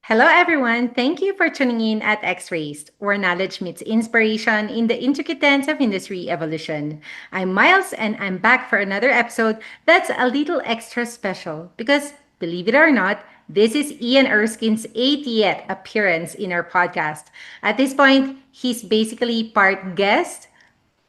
Hello, everyone. Thank you for tuning in at X-Rays, where knowledge meets inspiration in the intricate dance of industry evolution. I'm Miles, and I'm back for another episode that's a little extra special because, believe it or not, this is Ian Erskine's 80th appearance in our podcast. At this point, he's basically part guest,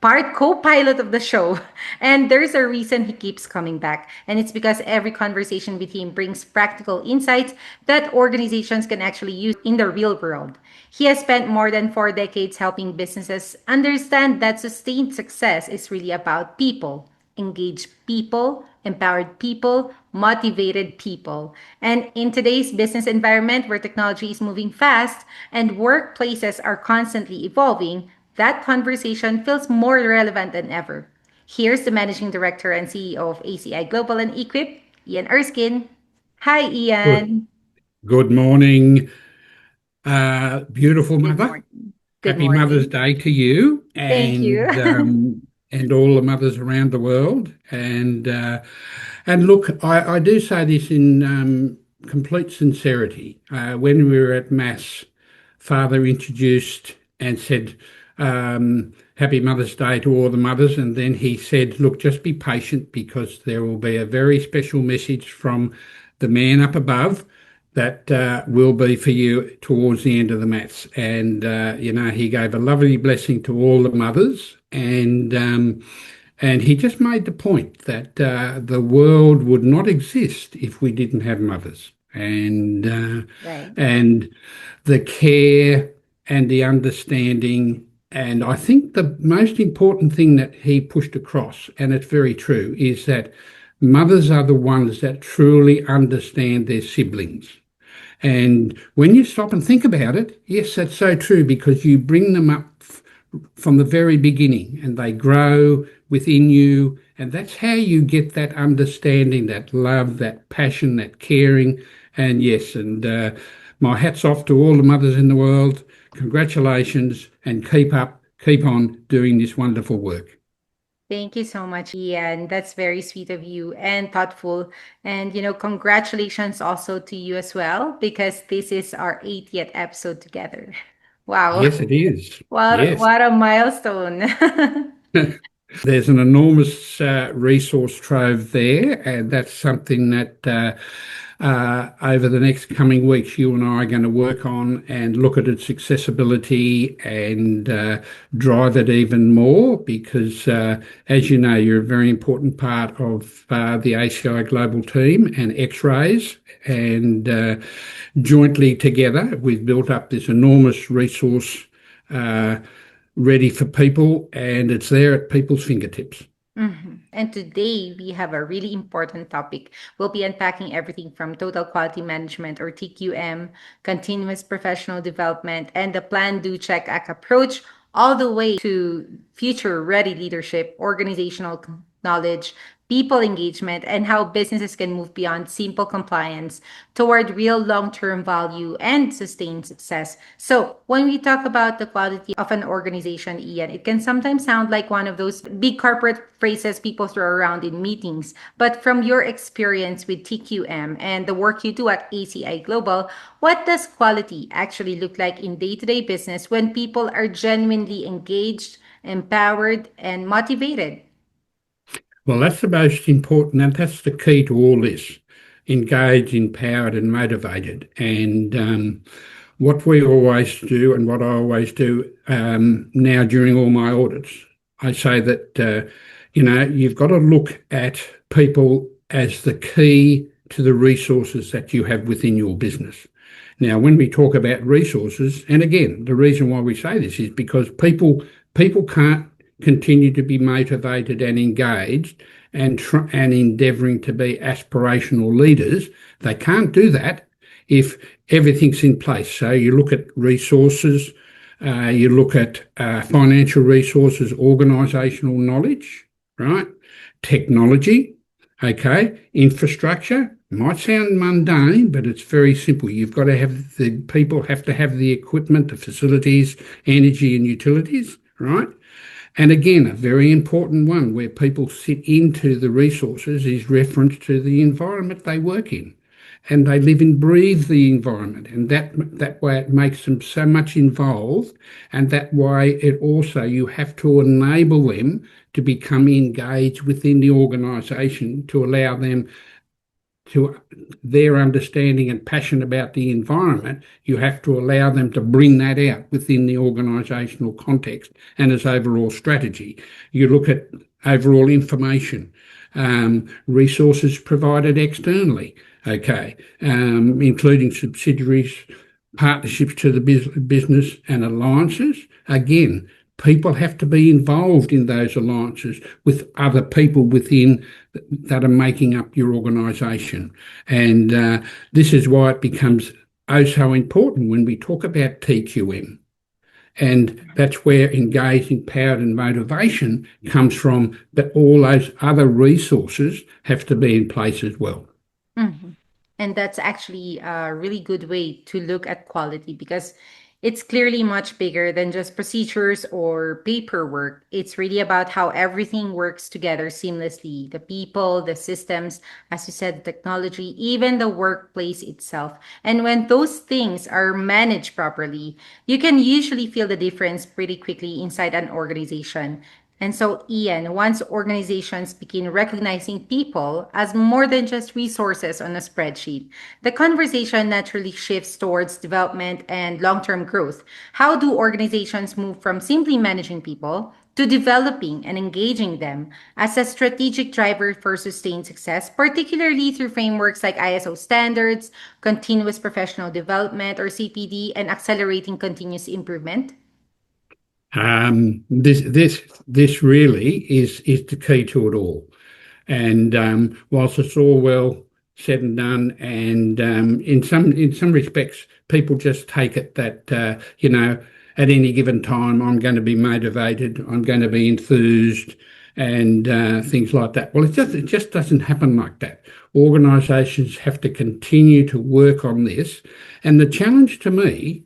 part co-pilot of the show. And there's a reason he keeps coming back. And it's because every conversation with him brings practical insights that organizations can actually use in the real world. He has spent more than 4 decades helping businesses understand that sustained success is really about people, engaged people, empowered people, motivated people. And in today's business environment where technology is moving fast and workplaces are constantly evolving, that conversation feels more relevant than ever. Here's the Managing Director and CEO of ACI Global and e-Quip, Ian Erskine. Hi, Good, Ian. good morning, beautiful Good mother. morning. Good Happy Mother's morning. Day to you Thank you. and all the mothers around the world. And look, I do say this in complete sincerity. When we were at Mass, Father introduced and said, Happy Mother's Day to all the mothers. And then he said, look, just be patient because there will be a very special message from the man up above that will be for you towards the end of the maths. And, he gave a lovely blessing to all the mothers. And he just made the point that the world would not exist if we didn't have mothers. Right. And the care and the understanding. And I think the most important thing that he pushed across, and it's very true, is that mothers are the ones that truly understand their siblings. And when you stop and think about it, yes, that's so true because you bring them up from the very beginning and they grow within you. And that's how you get that understanding, that love, that passion, that caring. And yes, my hat's off to all the mothers in the world. Congratulations and keep on doing this wonderful work. Thank you so much, Ian. That's very sweet of you and thoughtful. And, congratulations also to you as well, because this is our 80th episode together. Wow. Yes, it is. What, Yes. what a milestone. There's an enormous resource trove there, and that's something that over the next coming weeks, you and I are going to work on and look at its accessibility and drive it even more because, as you know, you're a very important part of the ACI Global team and X-Rays. And jointly together, we've built up this enormous resource ready for people, and it's there at people's fingertips. Mhm. And today we have a really important topic. We'll be unpacking everything from total quality management or TQM, continuous professional development, and the plan, do, check, act approach, all the way to future ready leadership, organizational knowledge, people engagement, and how businesses can move beyond simple compliance toward real long-term value and sustained success. So when we talk about the quality of an organization, Ian, it can sometimes sound like one of those big corporate phrases people throw around in meetings. But from your experience with TQM and the work you do at ACI Global, what does quality actually look like in day-to-day business when people are genuinely engaged, empowered, and motivated? Well, that's the most important, and that's the key to all this: engaged, empowered, and motivated. And what we always do, and what I always do now during all my audits, I say that you've got to look at people as the key to the resources that you have within your business. Now, when we talk about resources, and again, the reason why we say this is because people can't continue to be motivated and engaged and endeavouring to be aspirational leaders. They can't do that if everything's in place. So you look at resources, you look at financial resources, organisational knowledge, right? Technology, okay, infrastructure. Might sound mundane, but it's very simple. You've got to have the people have to have the equipment, the facilities, energy and utilities, right? And again, a very important one where people sit into the resources is reference to the environment they work in. and they live and breathe the environment, and that way it makes them so much involved, and that way it also you have to enable them to become engaged within the organisation to allow them to their understanding and passion about the environment. You have to allow them to bring that out within the organisational context and as overall strategy. You look at overall information, resources provided externally, okay, including subsidiaries, partnerships to the business and alliances. Again, people have to be involved in those alliances with other people within that are making up your organisation. And this is why it becomes oh so important when we talk about TQM. And that's where engaged, empowered and motivation comes from, but all those other resources have to be in place as well. Mhm. And that's actually a really good way to look at quality because it's clearly much bigger than just procedures or paperwork. It's really about how everything works together seamlessly, the people, the systems, as you said, the technology, even the workplace itself. And when those things are managed properly, you can usually feel the difference pretty quickly inside an organization. And so, Ian, once organizations begin recognizing people as more than just resources on a spreadsheet, the conversation naturally shifts towards development and long term growth. How do organizations move from simply managing people to developing and engaging them as a strategic driver for sustained success, particularly through frameworks like ISO standards, continuous professional development or CPD, and accelerating continuous improvement? This really is the key to it all. And whilst it's all well said and done, and in some respects, people just take it that at any given time I'm going to be motivated, I'm going to be enthused, and things like that. Well, it just doesn't happen like that. Organisations have to continue to work on this, and the challenge to me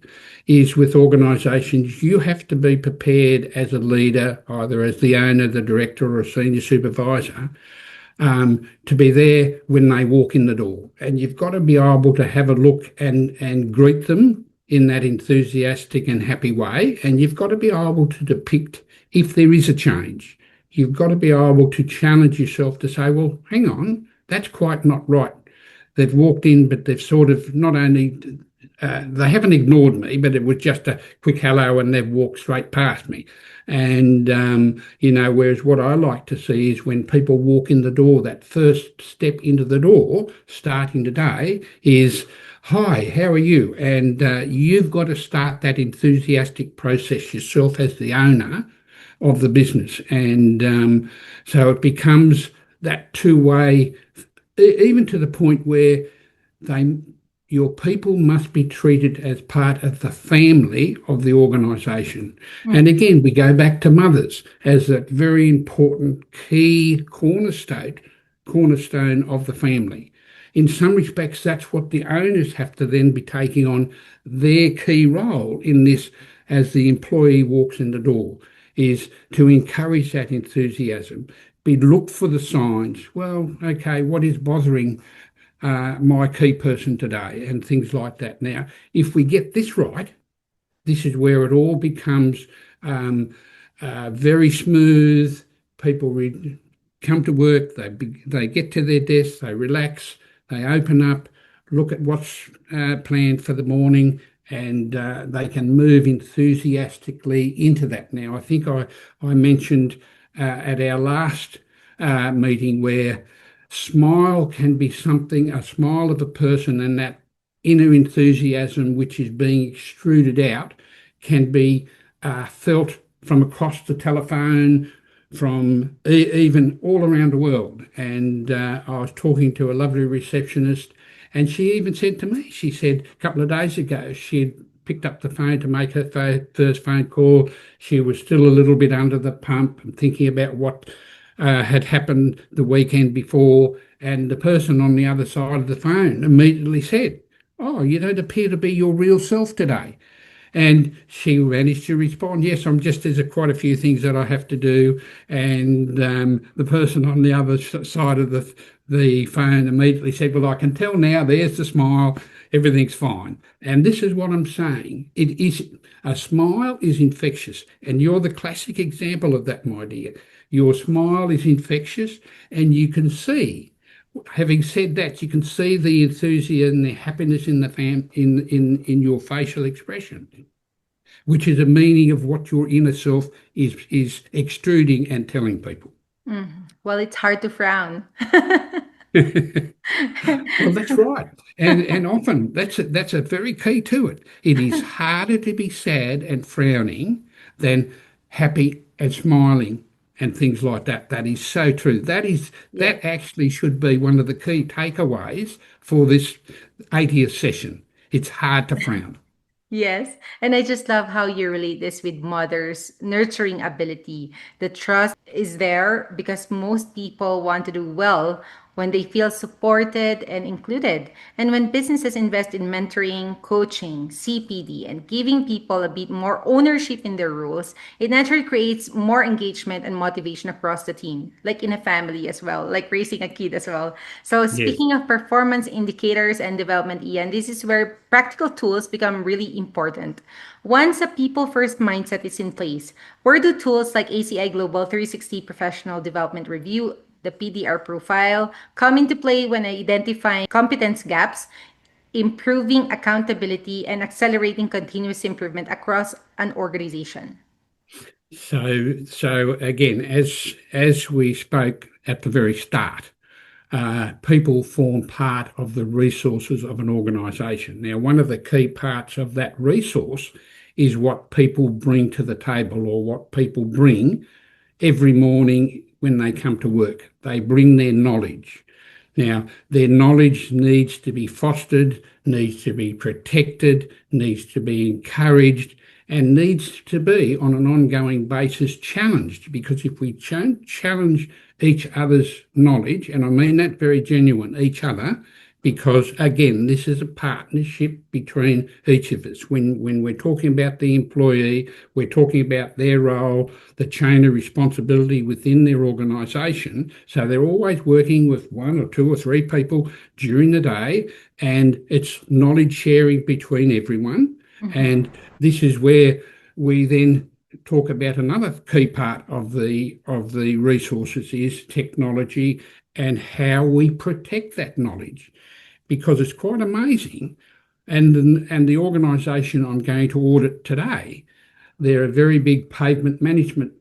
is with organisations, you have to be prepared as a leader, either as the owner, the director, or a senior supervisor, to be there when they walk in the door. And you've got to be able to have a look and greet them in that enthusiastic and happy way. And you've got to be able to depict if there is a change. You've got to be able to challenge yourself to say, well, hang on, that's quite not right. They've walked in, but they've sort of not only they haven't ignored me, but it was just a quick hello and they've walked straight past me. And, whereas what I like to see is when people walk in the door, that first step into the door, starting today, is, hi, how are you? And you've got to start that enthusiastic process yourself as the owner of the business. And so it becomes that two-way, even to the point where they your people must be treated as part of the family of the organisation. And again, we go back to mothers as that very important key cornerstone of the family. In some respects, that's what the owners have to then be taking on their key role in this as the employee walks in the door, is to encourage that enthusiasm. Be look for the signs. Well, okay, what is bothering my key person today and things like that. Now, if we get this right, this is where it all becomes very smooth. People come to work, they get to their desks, they relax, they open up, look at what's planned for the morning, and they can move enthusiastically into that. Now, I think I mentioned at our last meeting where smile can be something, a smile of a person and that inner enthusiasm which is being extruded out can be felt from across the telephone, from even all around the world. And I was talking to a lovely receptionist, and she even said to me, she said a couple of days ago, she had picked up the phone to make her first phone call. She was still a little bit under the pump and thinking about what had happened the weekend before, and the person on the other side of the phone immediately said, "Oh, you don't appear to be your real self today." And she managed to respond, yes, there's quite a few things that I have to do. And the person on the other side of the phone immediately said, well, I can tell now, there's the smile, everything's fine. And this is what I'm saying. It is a smile is infectious. And you're the classic example of that, my dear. Your smile is infectious, and you can see. Having said that, you can see the enthusiasm, the happiness in the in your facial expression, which is a meaning of what your inner self is extruding and telling people. Well, it's hard to frown. Well, that's right, and often that's a very key to it. It is harder to be sad and frowning than happy and smiling and things like that. That is so true. Yes. That actually should be one of the key takeaways for this 80th session. It's hard to frown. Yes. And I just love how you relate this with mother's nurturing ability. The trust is there because most people want to do well when they feel supported and included. And when businesses invest in mentoring, coaching, CPD, and giving people a bit more ownership in their roles, it naturally creates more engagement and motivation across the team, like in a family as well, like raising a kid as well. So, Yes. speaking of performance indicators and development, Ian, this is where practical tools become really important. Once a people first mindset is in place, where do tools like ACI Global 360 Professional Development Review, the PDR profile, come into play when identifying competence gaps, improving accountability, and accelerating continuous improvement across an organization? So again, as we spoke at the very start, people form part of the resources of an organisation. Now, one of the key parts of that resource is what people bring to the table, or what people bring every morning when they come to work. They bring their knowledge. Now, their knowledge needs to be fostered, needs to be protected, needs to be encouraged, and needs to be on an ongoing basis challenged. Because if we don't challenge each other's knowledge, and I mean that very genuine, each other, because again, this is a partnership between each of us. When we're talking about the employee, we're talking about their role, the chain of responsibility within their organisation. So they're always working with one or two or three people during the day, and it's knowledge sharing between everyone. Mhm. And this is where we then talk about another key part of the resources is technology and how we protect that knowledge, because it's quite amazing. And the organisation I'm going to audit today, they're a very big pavement management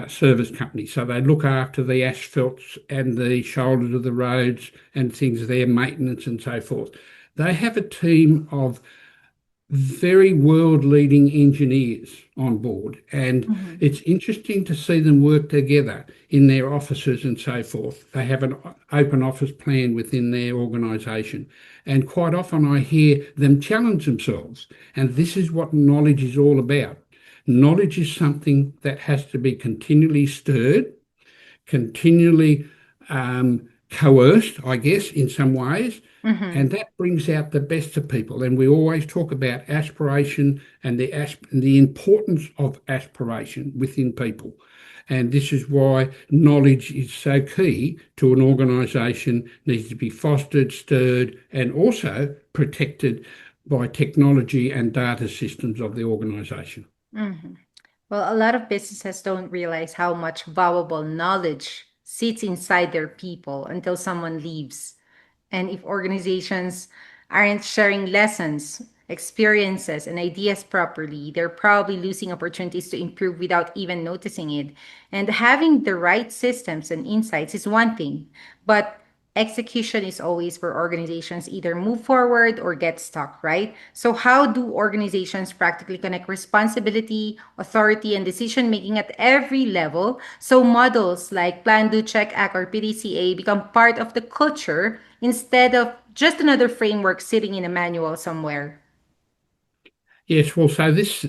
service company. So they look after the asphalts and the shoulders of the roads and things, their maintenance and so forth. They have a team of very world-leading engineers on board, and Mhm. it's interesting to see them work together in their offices and so forth. They have an open office plan within their organisation, and quite often I hear them challenge themselves. And this is what knowledge is all about. Knowledge is something that has to be continually stirred, continually coerced, I guess, in some ways. And Mhm. that brings out the best of people. And we always talk about aspiration and the importance of aspiration within people. And this is why knowledge is so key to an organisation, needs to be fostered, stirred, and also protected by technology and data systems of the organisation. Mhm. Well, a lot of businesses don't realize how much valuable knowledge sits inside their people until someone leaves. And if organizations aren't sharing lessons, experiences, and ideas properly, they're probably losing opportunities to improve without even noticing it. And having the right systems and insights is one thing, but execution is always where organizations either move forward or get stuck, right? So, how do organizations practically connect responsibility, authority, and decision making at every level so models like Plan, Do, Check, Act, or PDCA become part of the culture instead of just another framework sitting in a manual somewhere? Yes, well, so this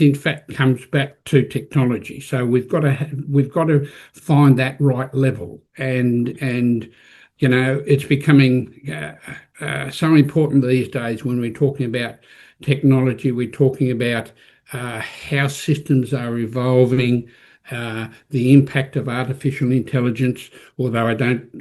in fact comes back to technology. So we've got to find that right level, and it's becoming so important these days when we're talking about technology. We're talking about how systems are evolving, the impact of artificial intelligence, although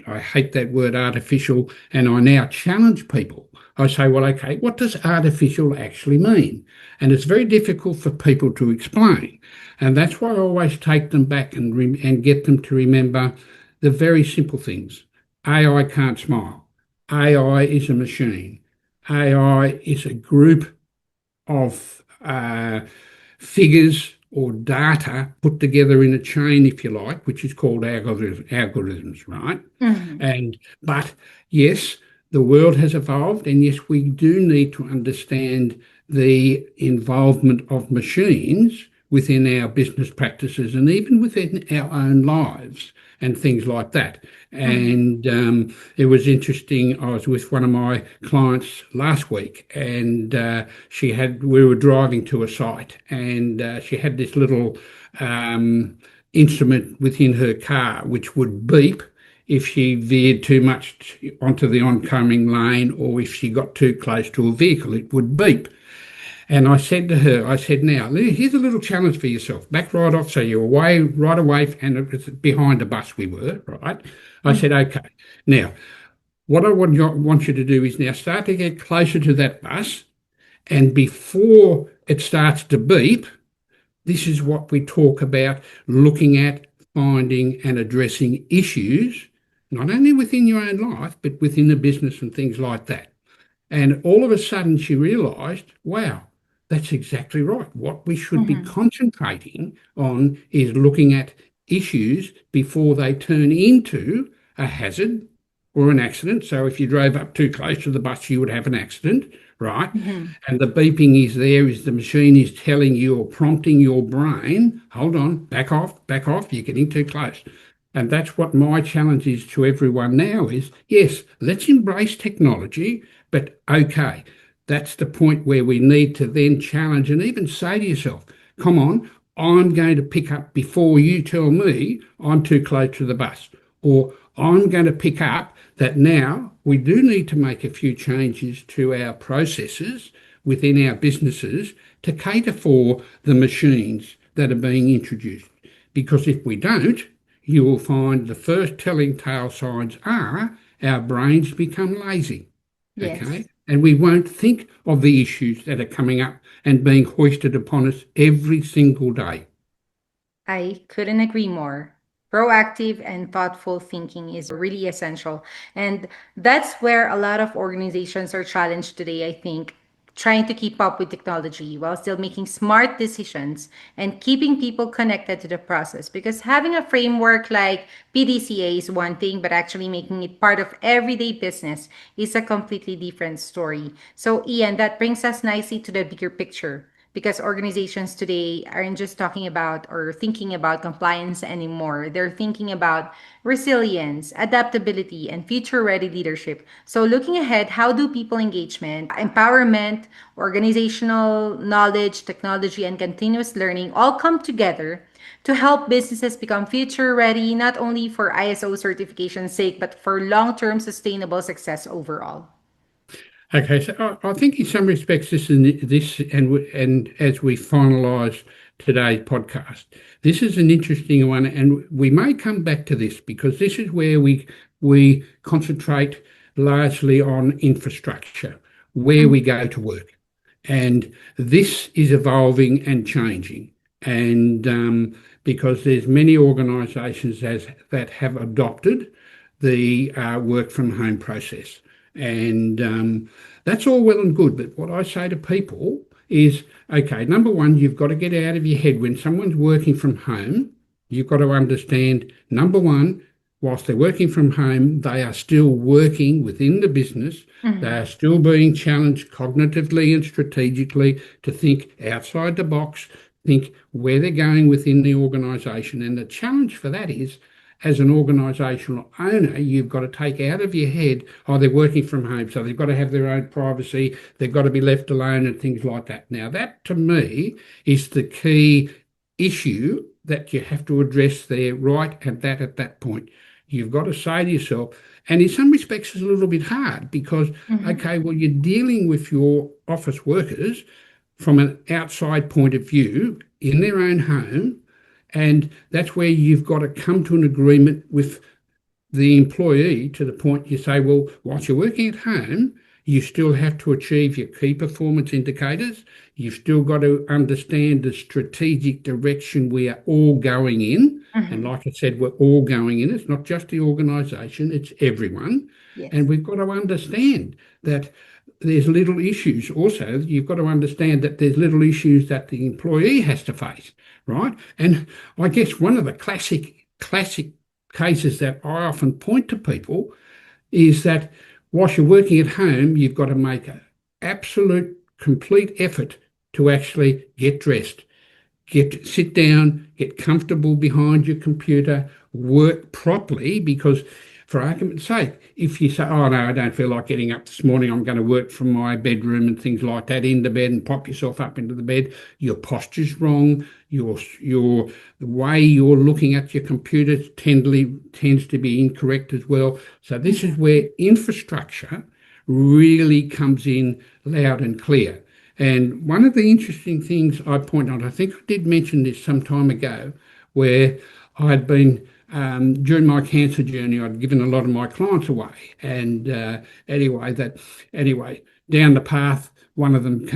I hate that word artificial, and I now challenge people. I say, well, okay, what does artificial actually mean? And it's very difficult for people to explain. And that's why I always take them back and get them to remember the very simple things. AI can't smile. AI is a machine. AI is a group of figures or data put together in a chain, if you like, which is called algorithms, right? Mhm. And but yes, the world has evolved, and yes, we do need to understand the involvement of machines within our business practices and even within our own lives and things like that. Mhm. And it was interesting. I was with one of my clients last week, and we were driving to a site, and she had this little instrument within her car which would beep if she veered too much onto the oncoming lane or if she got too close to a vehicle, it would beep. And I said to her, I said, now, here's a little challenge for yourself. Back right off, so you're away, right away, and it was behind a bus we were, right? I said, Mhm. okay. Now, what I want you to do is now start to get closer to that bus, and before it starts to beep, this is what we talk about looking at, finding, and addressing issues, not only within your own life, but within the business and things like that. And all of a sudden, she realised, wow, that's exactly right. What we should be Mhm. concentrating on is looking at issues before they turn into a hazard or an accident. So if you drove up too close to the bus, you would have an accident, right? Mhm. And the beeping is there, is the machine is telling you or prompting your brain, hold on, back off, you're getting too close. And that's what my challenge is to everyone now is, yes, let's embrace technology, but okay, that's the point where we need to then challenge and even say to yourself, come on, I'm going to pick up before you tell me I'm too close to the bus. Or I'm going to pick up that now we do need to make a few changes to our processes within our businesses to cater for the machines that are being introduced. Because if we don't, you will find the first telling tale signs are our brains become lazy, okay? Yes. And we won't think of the issues that are coming up and being hoisted upon us every single day. I couldn't agree more. Proactive and thoughtful thinking is really essential. And that's where a lot of organizations are challenged today, I think, trying to keep up with technology while still making smart decisions and keeping people connected to the process. Because having a framework like PDCA is one thing, but actually making it part of everyday business is a completely different story. So, Ian, that brings us nicely to the bigger picture because organizations today aren't just talking about or thinking about compliance anymore. They're thinking about resilience, adaptability, and future ready leadership. So, looking ahead, how do people engagement, empowerment, organizational knowledge, technology, and continuous learning all come together to help businesses become future ready, not only for ISO certification's sake, but for long term sustainable success overall? Okay, so I think in some respects and as we finalise today's podcast, this is an interesting one, and we may come back to this because this is where we concentrate largely on infrastructure, where we go to work, and this is evolving and changing, and because there's many organisations that have adopted the work from home process. And that's all well and good. But what I say to people is, okay, number one, you've got to get out of your head when someone's working from home, you've got to understand, number one, whilst they're working from home, they are still working within the business. They are Mhm. still being challenged cognitively and strategically to think outside the box, think where they're going within the organisation. And the challenge for that is, as an organisational owner, you've got to take out of your head, oh, they're working from home, so they've got to have their own privacy, they've got to be left alone and things like that. Now, that to me is the key issue that you have to address there right at that point. you've got to say to yourself, and in some respects it's a little bit hard because, Mhm. okay, well, you're dealing with your office workers from an outside point of view in their own home, and that's where you've got to come to an agreement with the employee to the point you say, well, whilst you're working at home, you still have to achieve your key performance indicators. You've still got to understand the strategic direction we are all going in. And Mhm. like I said, we're all going in. It's not just the organisation, it's everyone. And Yes. we've got to understand that there's little issues. Also, you've got to understand that there's little issues that the employee has to face, right? And I guess one of the classic cases that I often point to people is that whilst you're working at home, you've got to make an absolute complete effort to actually get dressed, sit down, get comfortable behind your computer, work properly. Because, for argument's sake, if you say, "Oh no, I don't feel like getting up this morning. I'm going to work from my bedroom and things like that in the bed and pop yourself up into the bed," your posture's wrong. Your the way you're looking at your computer tends to be incorrect as well. So this is Mhm. where infrastructure really comes in loud and clear. And one of the interesting things I point out, I think I did mention this some time ago, where I'd been, during my cancer journey, I'd given a lot of my clients away. And anyway, anyway, down the path, one of them,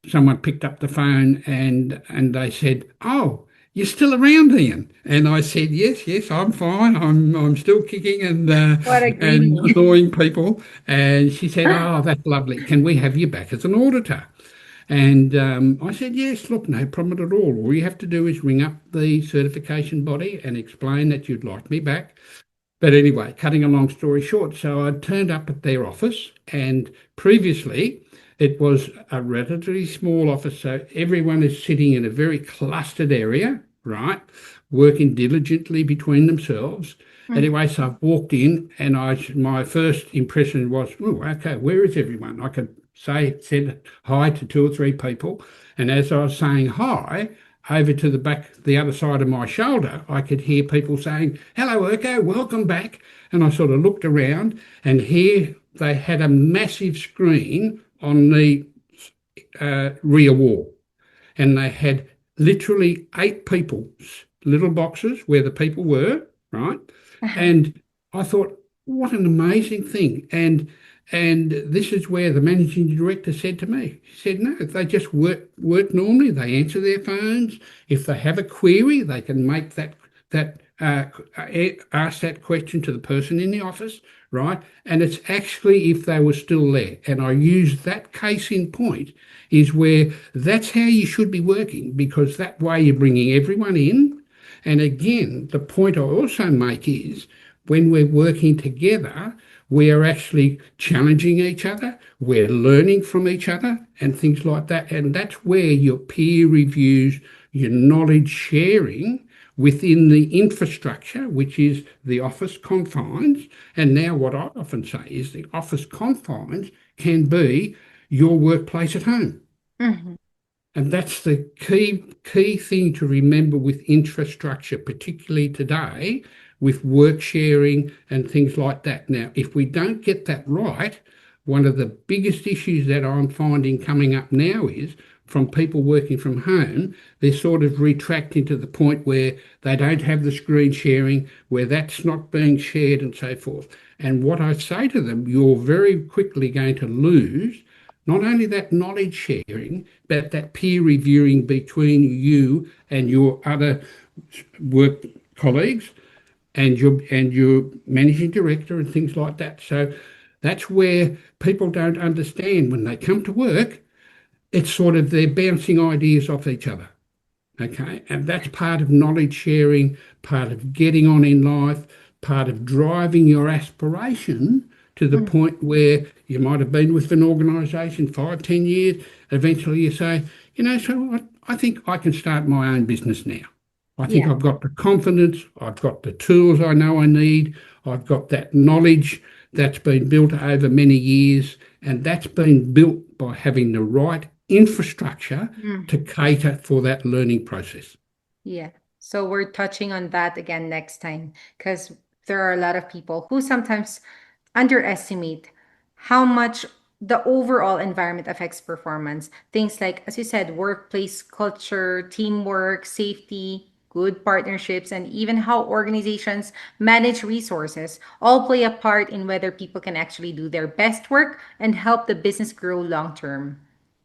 someone picked up the phone and they said, "Oh, you're still around, Ian?" And I said, "Yes, yes, I'm fine. I'm still kicking What a and greeting. annoying people." And she said, "Oh, that's lovely. Can we have you back as an auditor?" And I said, "Yes, look, no problem at all. All you have to do is ring up the certification body and explain that you'd like me back." But anyway, cutting a long story short, so I turned up at their office, and previously it was a relatively small office, so everyone is sitting in a very clustered area, right, working diligently between themselves. Mhm. Anyway, so I've walked in, and my first impression was, "Oh, okay, where is everyone?" I could said hi to two or three people, and as I was saying hi, over to the back, the other side of my shoulder, I could hear people saying, "Hello, Urko, welcome back." And I sort of looked around, and here they had a massive screen on the rear wall, and they had literally eight people, little boxes where the people were, right? Uh-huh. And I thought, what an amazing thing. And this is where the managing director said to me, he said, "No, they just work normally. They answer their phones. If they have a query, they can make that ask that question to the person in the office, right? And it's actually if they were still there." And I use that case in point is where that's how you should be working, because that way you're bringing everyone in. And again, the point I also make is when we're working together, we are actually challenging each other, we're learning from each other, and things like that. And that's where your peer reviews, your knowledge sharing within the infrastructure, which is the office confines. And now, what I often say is the office confines can be your workplace at home. Mhm. And that's the key thing to remember with infrastructure, particularly today, with work sharing and things like that. Now, if we don't get that right, one of the biggest issues that I'm finding coming up now is from people working from home, they're sort of retracting to the point where they don't have the screen sharing, where that's not being shared and so forth. And what I say to them, you're very quickly going to lose not only that knowledge sharing, but that peer reviewing between you and your other work colleagues and your managing director and things like that. So that's where people don't understand when they come to work. It's sort of they're bouncing ideas off each other. Okay. And that's part of knowledge sharing, part of getting on in life, part of driving your aspiration to the Mhm. point where you might have been with an organisation 5, 10 years. Eventually you say, so what? I think I can start my own business now. I think Yeah. I've got the confidence, I've got the tools I know I need, I've got that knowledge that's been built over many years, and that's been built by having the right infrastructure to Mhm. cater for that learning process. Yeah. So we're touching on that again next time because there are a lot of people who sometimes underestimate how much the overall environment affects performance. Things like, as you said, workplace culture, teamwork, safety, good partnerships, and even how organizations manage resources all play a part in whether people can actually do their best work and help the business grow long term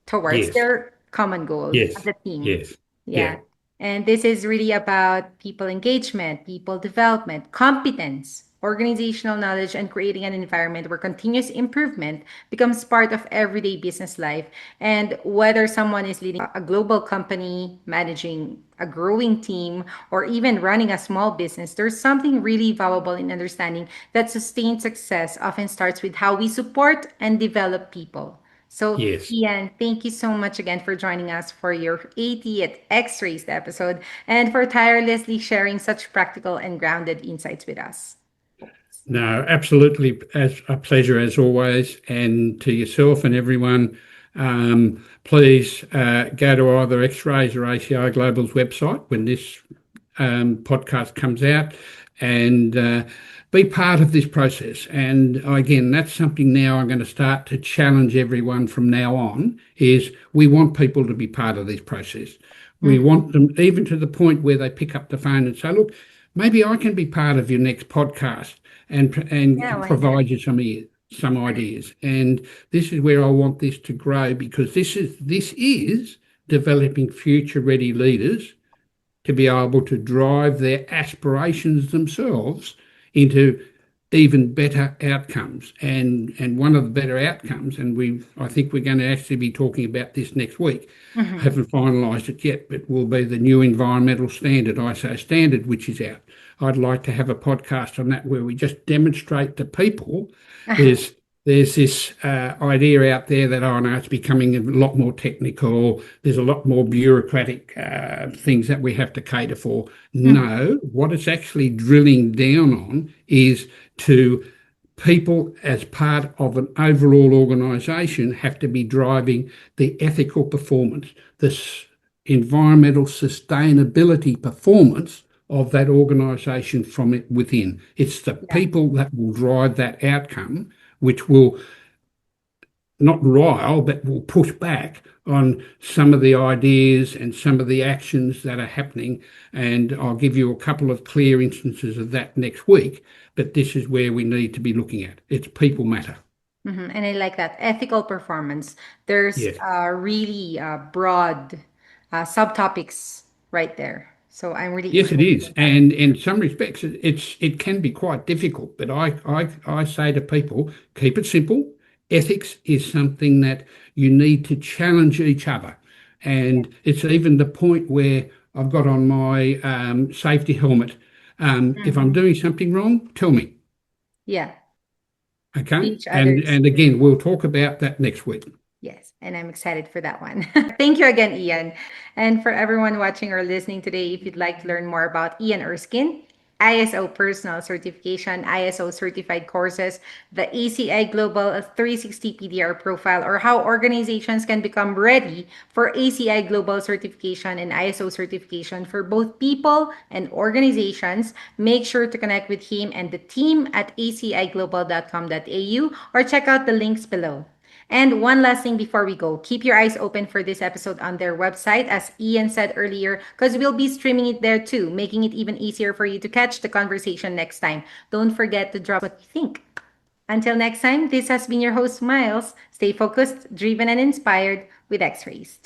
towards Yes, their common goal as yes, a team. yes, Yeah. yeah, And this is really about people engagement, people development, competence, organizational knowledge, and creating an environment where continuous improvement becomes part of everyday business life. And whether someone is leading a global company, managing a growing team, or even running a small business, there's something really valuable in understanding that sustained success often starts with how we support and develop people. So, yes. Ian, thank you so much again for joining us for your 80th X Rays episode and for tirelessly sharing such practical and grounded insights with us. No, absolutely, as a pleasure as always. And to yourself and everyone, please go to either X-Rays or ACI Global's website when this podcast comes out, and be part of this process. And again, that's something now I'm going to start to challenge everyone from now on, is we want people to be part of this process. We Mhm. want them even to the point where they pick up the phone and say, look, maybe I can be part of your next podcast Yeah, and why not? provide you some ideas. And this is where I want this to grow, because this is developing future ready leaders to be able to drive their aspirations themselves into even better outcomes. And one of the better outcomes, and I think we're going to actually be talking about this next week. I Mhm. haven't finalised it yet, but will be the new environmental standard, ISO standard, which is out. I'd like to have a podcast on that where we just demonstrate to people there's there's this idea out there that, oh no, it's becoming a lot more technical. There's a lot more bureaucratic things that we have to cater for. Mhm. No, what it's actually drilling down on is to people as part of an overall organisation have to be driving the ethical performance, the environmental sustainability performance of that organisation from it within. It's the Yeah. people that will drive that outcome, which will not rile, but will push back on some of the ideas and some of the actions that are happening. And I'll give you a couple of clear instances of that next week. But this is where we need to be looking at. It's people matter. And I like that ethical performance. There's Yes. really broad subtopics right there. So I'm really Yes, it interested is, in that. and in some respects, it can be quite difficult. But I say to people, keep it simple. Ethics is something that you need to challenge each other, and it's even the point where I've got on my safety helmet. If I'm Mhm. doing something wrong, tell me. Yeah. Okay, Each and other's. and again, we'll talk about that next week. Yes, and I'm excited for that one. Thank you again, Ian. And for everyone watching or listening today, if you'd like to learn more about Ian Erskine, ISO personal certification, ISO certified courses, the ACI Global 360 PDR profile, or how organizations can become ready for ACI Global certification and ISO certification for both people and organizations, make sure to connect with him and the team at aciglobal.com.au or check out the links below. And one last thing before we go, keep your eyes open for this episode on their website, as Ian said earlier, because we'll be streaming it there too, making it even easier for you to catch the conversation next time. Don't forget to drop what you think. Until next time, this has been your host, Miles. Stay focused, driven, and inspired with X Rays.